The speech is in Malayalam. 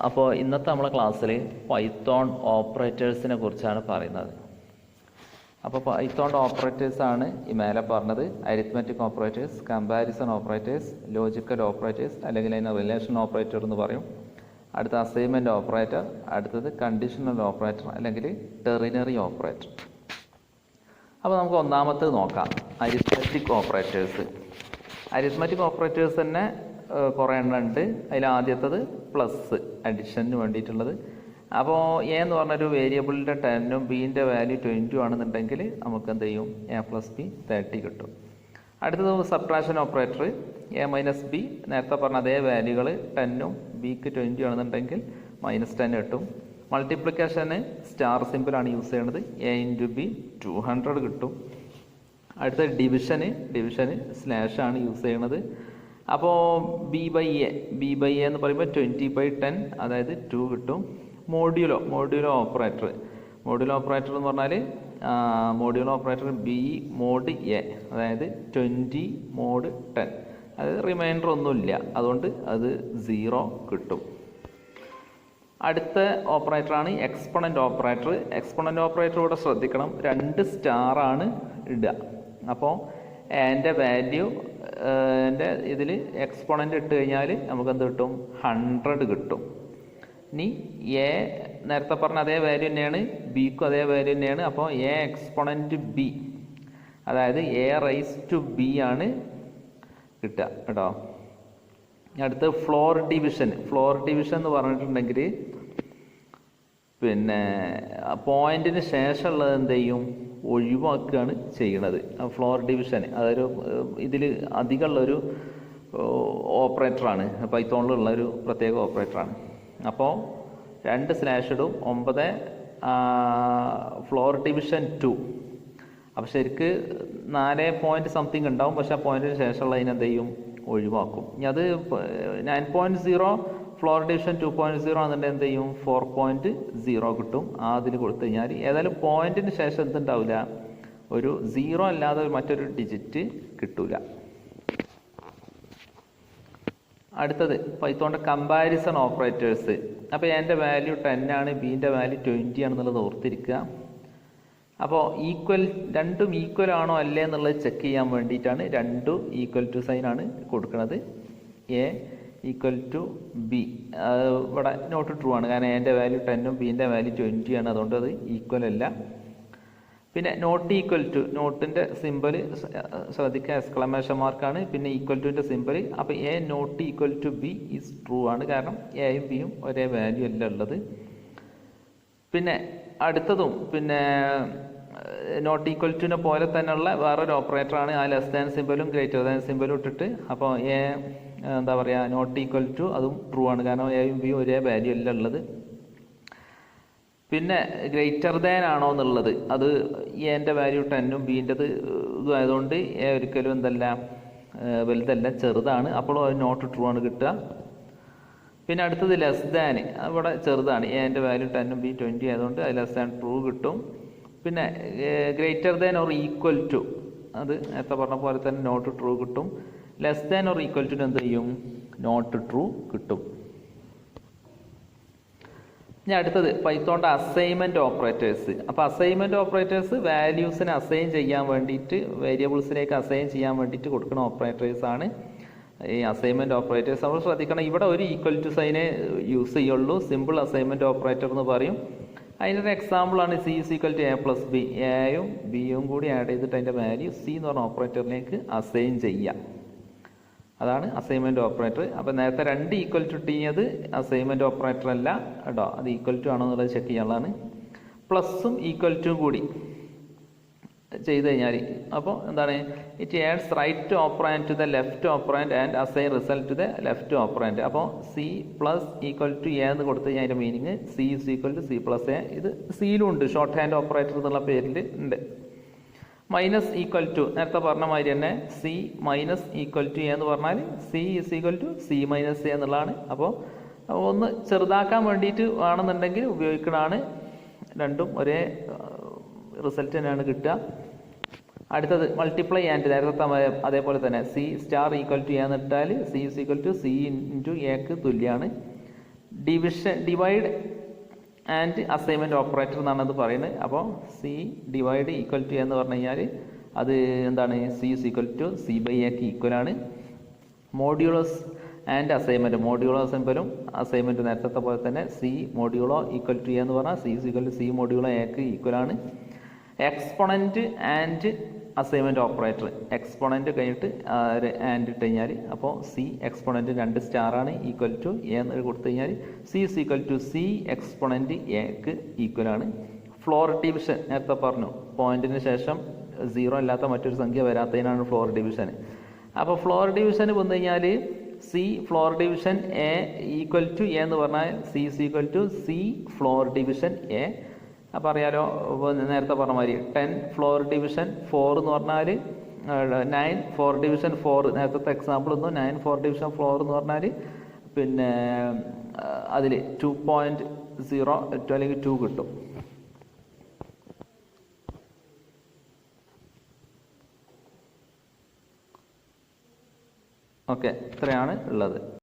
അപ്പോൾ ഇന്നത്തെ നമ്മളെ ക്ലാസ്സിൽ പൈത്തോൺ ഓപ്പറേറ്റേഴ്സിനെ കുറിച്ചാണ് പറയുന്നത്. അപ്പോൾ പൈത്തോൺ ഓപ്പറേറ്റേഴ്സാണ് ഈ മേലെ പറഞ്ഞത്. Arithmetic operators, comparison operators, logical operators, അല്ലെങ്കിൽ അതിന് റിലേഷൻ ഓപ്പറേറ്റർ എന്ന് പറയും. അടുത്ത അസൈൻമെൻറ്റ് ഓപ്പറേറ്റർ, അടുത്തത് കണ്ടീഷണൽ ഓപ്പറേറ്റർ അല്ലെങ്കിൽ ടെറിനറി ഓപ്പറേറ്റർ. അപ്പോൾ നമുക്ക് ഒന്നാമത്തേത് നോക്കാം, അരിത്മെറ്റിക് ഓപ്പറേറ്റേഴ്സ്. അരിത്മെറ്റിക് ഓപ്പറേറ്റേഴ്സ് തന്നെ കുറേ എണ്ണം ഉണ്ട്. അതിൽ ആദ്യത്തത് പ്ലസ്, അഡിഷന് വേണ്ടിയിട്ടുള്ളത്. അപ്പോൾ എ എന്ന് പറഞ്ഞൊരു വേരിയബിളിൻ്റെ 10ഉം ബിൻ്റെ വാല്യൂ 20 ആണെന്നുണ്ടെങ്കിൽ നമുക്ക് എന്ത് ചെയ്യും, എ പ്ലസ് ബി 30 കിട്ടും. അടുത്തത് subtraction operator, A minus B, നേരത്തെ പറഞ്ഞ അതേ വാല്യൂകൾ 10ഉം ബിക്ക് 20 ആണെന്നുണ്ടെങ്കിൽ -10 കിട്ടും. മൾട്ടിപ്ലിക്കേഷന് സ്റ്റാർ സിമ്പിളാണ് യൂസ് ചെയ്യണത്, എ ഇൻറ്റു ബി 200 കിട്ടും. അടുത്ത ഡിവിഷന് സ്ലാഷാണ് യൂസ് ചെയ്യണത്. അപ്പോൾ ബി ബൈ എ എന്ന് പറയുമ്പോൾ 20/10, അതായത് 2 കിട്ടും. മോഡ്യൂലോ ഓപ്പറേറ്റർ എന്ന് പറഞ്ഞാൽ മോഡ്യൂലോ ഓപ്പറേറ്റർ ബി മോഡ് എ, അതായത് 20 മോഡ് 10, അതായത് റിമൈൻഡർ ഒന്നുമില്ല, അതുകൊണ്ട് അത് 0 കിട്ടും. അടുത്ത ഓപ്പറേറ്ററാണ് എക്സ്പൊണൻ്റ് ഓപ്പറേറ്റർ. എക്സ്പൊണൻ്റ് ഓപ്പറേറ്റർ ഇവിടെ ശ്രദ്ധിക്കണം, 2 സ്റ്റാറാണ് ഇടുക. അപ്പോൾ എൻ്റെ വാല്യൂ എൻ്റെ ഇതിൽ എക്സ്പൊണൻ്റ് ഇട്ട് കഴിഞ്ഞാൽ നമുക്ക് എന്ത് കിട്ടും, 100 കിട്ടും. ഇനി എ നേരത്തെ പറഞ്ഞ അതേ വാല്യൂ തന്നെയാണ്, ബിക്കും അതേ വാല്യൂ തന്നെയാണ്. അപ്പോൾ എ എക്സ്പൊണൻ്റ് ബി, അതായത് എ റൈസ് ടു ബി ആണ് കിട്ടുക കേട്ടോ. അടുത്ത് ഫ്ലോർ ഡിവിഷൻ എന്ന് പറഞ്ഞിട്ടുണ്ടെങ്കിൽ പിന്നെ പോയിന്റിന് ശേഷമുള്ളത് എന്ത് ചെയ്യും, ഒഴിവാക്കുകയാണ് ചെയ്യണത്. ഫ്ലോർ ഡിവിഷൻ അതൊരു ഇതിൽ അധികമുള്ളൊരു ഓപ്പറേറ്ററാണ്, പൈത്തോണിലുള്ളൊരു പ്രത്യേക ഓപ്പറേറ്ററാണ്. അപ്പോൾ 2 സ്ലാഷ് ഇടും, 9 ഫ്ലോർ ഡിവിഷൻ 2. അപ്പോൾ ശരിക്ക് 4 പോയിന്റ് സംതിങ് ഉണ്ടാവും, പക്ഷേ ആ പോയിന്റിന് ശേഷമുള്ളതിന് എന്ത് ചെയ്യും, ഒഴിവാക്കും. ഇനി അത് 9.0 ഫ്ലോർ ഡിവിഷൻ 2.0 ആണെന്നുണ്ടെങ്കിൽ എന്ത് ചെയ്യും, 4.0 കിട്ടും. അതിൽ കൊടുത്തു കഴിഞ്ഞാൽ ഏതായാലും പോയിന്റിന് ശേഷം എന്തുണ്ടാവില്ല, ഒരു 0 അല്ലാതെ മറ്റൊരു ഡിജിറ്റ് കിട്ടൂല. അടുത്തത് പൈത്തോണിൻ്റെ കമ്പാരിസൺ ഓപ്പറേറ്റേഴ്സ്. അപ്പോൾ എൻ്റെ വാല്യൂ 10 ആണ്, ബിൻ്റെ വാല്യൂ 20 ആണെന്നുള്ളത് ഓർത്തിരിക്കുക. അപ്പോൾ രണ്ടും ഈക്വൽ ആണോ അല്ലേ എന്നുള്ളത് ചെക്ക് ചെയ്യാൻ വേണ്ടിയിട്ടാണ് രണ്ടും ഈക്വൽ ടു സൈൻ ആണ് കൊടുക്കുന്നത്. എ ഈക്വൽ ടു ബി, ഇവിടെ നോട്ട് ട്രൂ ആണ്, കാരണം എൻ്റെ വാല്യൂ 10ഉം ബിൻ്റെ വാല്യൂ 20 ആണ്, അതുകൊണ്ട് അത് ഈക്വൽ അല്ല. പിന്നെ നോട്ട് ഈക്വൽ ടു, നോട്ടിൻ്റെ സിമ്പിൾ ശ്രദ്ധിക്കുക, എക്സ്ക്ലമേഷൻ മാർക്കാണ്. പിന്നെ ഈക്വൽ ടുവിൻ്റെ സിമ്പിൾ. അപ്പോൾ A not equal to B is true ആണ്, കാരണം എയും ബിയും ഒരേ വാല്യൂ അല്ല ഉള്ളത്. പിന്നെ അടുത്തതും പിന്നെ നോട്ട് ഈക്വൽ ടുവിനെ പോലെ തന്നെയുള്ള വേറൊരു ഓപ്പറേറ്ററാണ്, ആ ലെസ് ദാൻ സിമ്പിളും ഗ്രേറ്റർ ദാൻ സിമ്പിളും ഇട്ടിട്ട്. അപ്പോൾ എ എന്താ പറയുക, നോട്ട് ഈക്വൽ ടു അതും ട്രൂ ആണ്, കാരണം എയും ബിയും ഒരേ വാല്യൂ അല്ല ഉള്ളത്. പിന്നെ ഗ്രേറ്റർ ദാൻ ആണോ എന്നുള്ളത്, അത് എൻ്റെ വാല്യൂ 10ഉം ബിൻ്റെത് ഇതും ആയതുകൊണ്ട് എ ഒരിക്കലും എന്തല്ല, വലുതല്ല, ചെറുതാണ്. അപ്പോഴും അത് നോട്ട് ട്രൂ ആണ് കിട്ടുക. പിന്നെ അടുത്തത് ലെസ് ദാൻ, ഇവിടെ ചെറുതാണ്, എൻ്റെ വാല്യൂ 10ഉം ബി 20 ആയതുകൊണ്ട് അത് ലെസ് ദാൻ ട്രൂ കിട്ടും. പിന്നെ greater than or equal to, അത് നേരത്തെ പറഞ്ഞ പോലെ തന്നെ നോട്ട് ട്രൂ കിട്ടും. Less than or equal to എന്ത് ചെയ്യും, നോട്ട് ട്രൂ കിട്ടും. ഇനി അടുത്തത് പൈത്തോണിൻ്റെ അസൈൻമെൻറ്റ് ഓപ്പറേറ്റേഴ്സ്. അപ്പോൾ അസൈൻമെൻറ്റ് ഓപ്പറേറ്റേഴ്സ് വാല്യൂസിനെ അസൈൻ ചെയ്യാൻ വേണ്ടിയിട്ട്, വേരിയബിൾസിലേക്ക് അസൈൻ ചെയ്യാൻ വേണ്ടിയിട്ട് കൊടുക്കുന്ന ഓപ്പറേറ്റേഴ്സാണ് ഈ അസൈൻമെൻറ്റ് ഓപ്പറേറ്റേഴ്സ്. നമ്മൾ ശ്രദ്ധിക്കണം, ഇവിടെ ഒരു ഈക്വൽ ടു സൈനെ യൂസ് ചെയ്യുള്ളൂ, സിമ്പിൾ അസൈൻമെൻറ്റ് ഓപ്പറേറ്റർ എന്ന് പറയും. അതിൻ്റെ എക്സാമ്പിളാണ് C is equal to A plus B, എയും ബിയും കൂടി ആഡ് ചെയ്തിട്ട് അതിൻ്റെ വാല്യൂ സി എന്ന് പറഞ്ഞ ഓപ്പറേറ്ററിലേക്ക് അസൈൻ ചെയ്യുക. അതാണ് അസൈൻമെൻറ്റ് ഓപ്പറേറ്റർ. അപ്പോൾ നേരത്തെ 2 ഈക്വൽ ടു ടി അത് അസൈൻമെൻറ്റ് ഓപ്പറേറ്റർ അല്ല കേട്ടോ, അത് ഈക്വൽ ടു ആണോ എന്നുള്ളത് ചെക്ക് ചെയ്യാനുള്ളതാണ്. പ്ലസും ഈക്വൽ ടു കൂടി ചെയ്ത് കഴിഞ്ഞാൽ അപ്പോൾ എന്താണ്, it adds right operand to the left operand and assign result to the left operand. അപ്പോൾ C plus equal to A എന്ന് കൊടുത്തു കഴിഞ്ഞാൽ അതിൻ്റെ meaning C is equal to C plus A. ഇത് സിയിലും ഉണ്ട്, ഷോർട്ട് ഹാൻഡ് ഓപ്പറേറ്റർ എന്നുള്ള പേരിൽ ഉണ്ട്. മൈനസ് ഈക്വൽ ടു നേരത്തെ പറഞ്ഞ മാതിരി തന്നെ C minus equal to A എന്ന് പറഞ്ഞാൽ C is equal to C minus A എന്നുള്ളതാണ്. അപ്പോൾ ഒന്ന് ചെറുതാക്കാൻ വേണ്ടിയിട്ട് വേണമെന്നുണ്ടെങ്കിൽ ഉപയോഗിക്കണതാണ്. രണ്ടും ഒരേ റിസൾട്ട് തന്നെയാണ് കിട്ടുക. അടുത്തത് മൾട്ടിപ്ലൈ ആൻഡ് നേരത്തെ അതേപോലെ തന്നെ C star equal to A എന്നിട്ടാൽ C is equal to C into എക്ക് തുല്യമാണ്. ഡിവൈഡ് ആൻഡ് അസൈൻമെൻറ്റ് ഓപ്പറേറ്റർ എന്നാണ് അത് പറയുന്നത്. അപ്പോൾ സി ഡിവൈഡ് ഈക്വൽ ടു എന്ന് പറഞ്ഞു കഴിഞ്ഞാൽ അത് എന്താണ്, C is equal to C by എക്ക് ഈക്വലാണ്. മോഡ്യൂളസ് ആൻഡ് അസൈൻമെൻറ്റ്, മോഡ്യൂളോ സിമ്പലും അസൈൻമെൻറ്റ് നേരത്തെ പോലെ തന്നെ സി മോഡ്യൂളോ ഈക്വൽ ടു എന്ന് പറഞ്ഞാൽ C is equal to C modulo എക്ക് ഈക്വലാണ്. Exponent and assignment operator, exponent കഴിഞ്ഞിട്ട് ഒരു ആൻഡ് ഇട്ട് കഴിഞ്ഞാൽ അപ്പോൾ സി എക്സ്പോണൻറ്റ് 2 സ്റ്റാറാണ് ഈക്വൽ ടു എ എന്ന് കൊടുത്തു കഴിഞ്ഞാൽ C is equal to C exponent എക്ക് ഈക്വലാണ്. ഫ്ലോർ ഡിവിഷൻ നേരത്തെ പറഞ്ഞു, പോയിന്റിന് ശേഷം 0 അല്ലാത്ത മറ്റൊരു സംഖ്യ വരാത്തതിനാണ് ഫ്ലോർ ഡിവിഷൻ. അപ്പോൾ ഫ്ലോർ ഡിവിഷന് വന്നു കഴിഞ്ഞാൽ C floor division A equal to A എന്ന് പറഞ്ഞാൽ C is equal to C floor division A. അപ്പോൾ അറിയാലോ, നേരത്തെ പറഞ്ഞ മാതിരി 10 ഫ്ലോർ ഡിവിഷൻ 4 എന്ന് പറഞ്ഞാൽ 9 ഫോർ ഡിവിഷൻ 4, നേരത്തെ എക്സാമ്പിൾ ഒന്നും 9 ഫോർ ഡിവിഷൻ 4 എന്ന് പറഞ്ഞാൽ പിന്നെ അതിൽ 2.02 അല്ലെങ്കിൽ 2 കിട്ടും. ഓക്കെ, ഇത്രയാണ് ഉള്ളത്.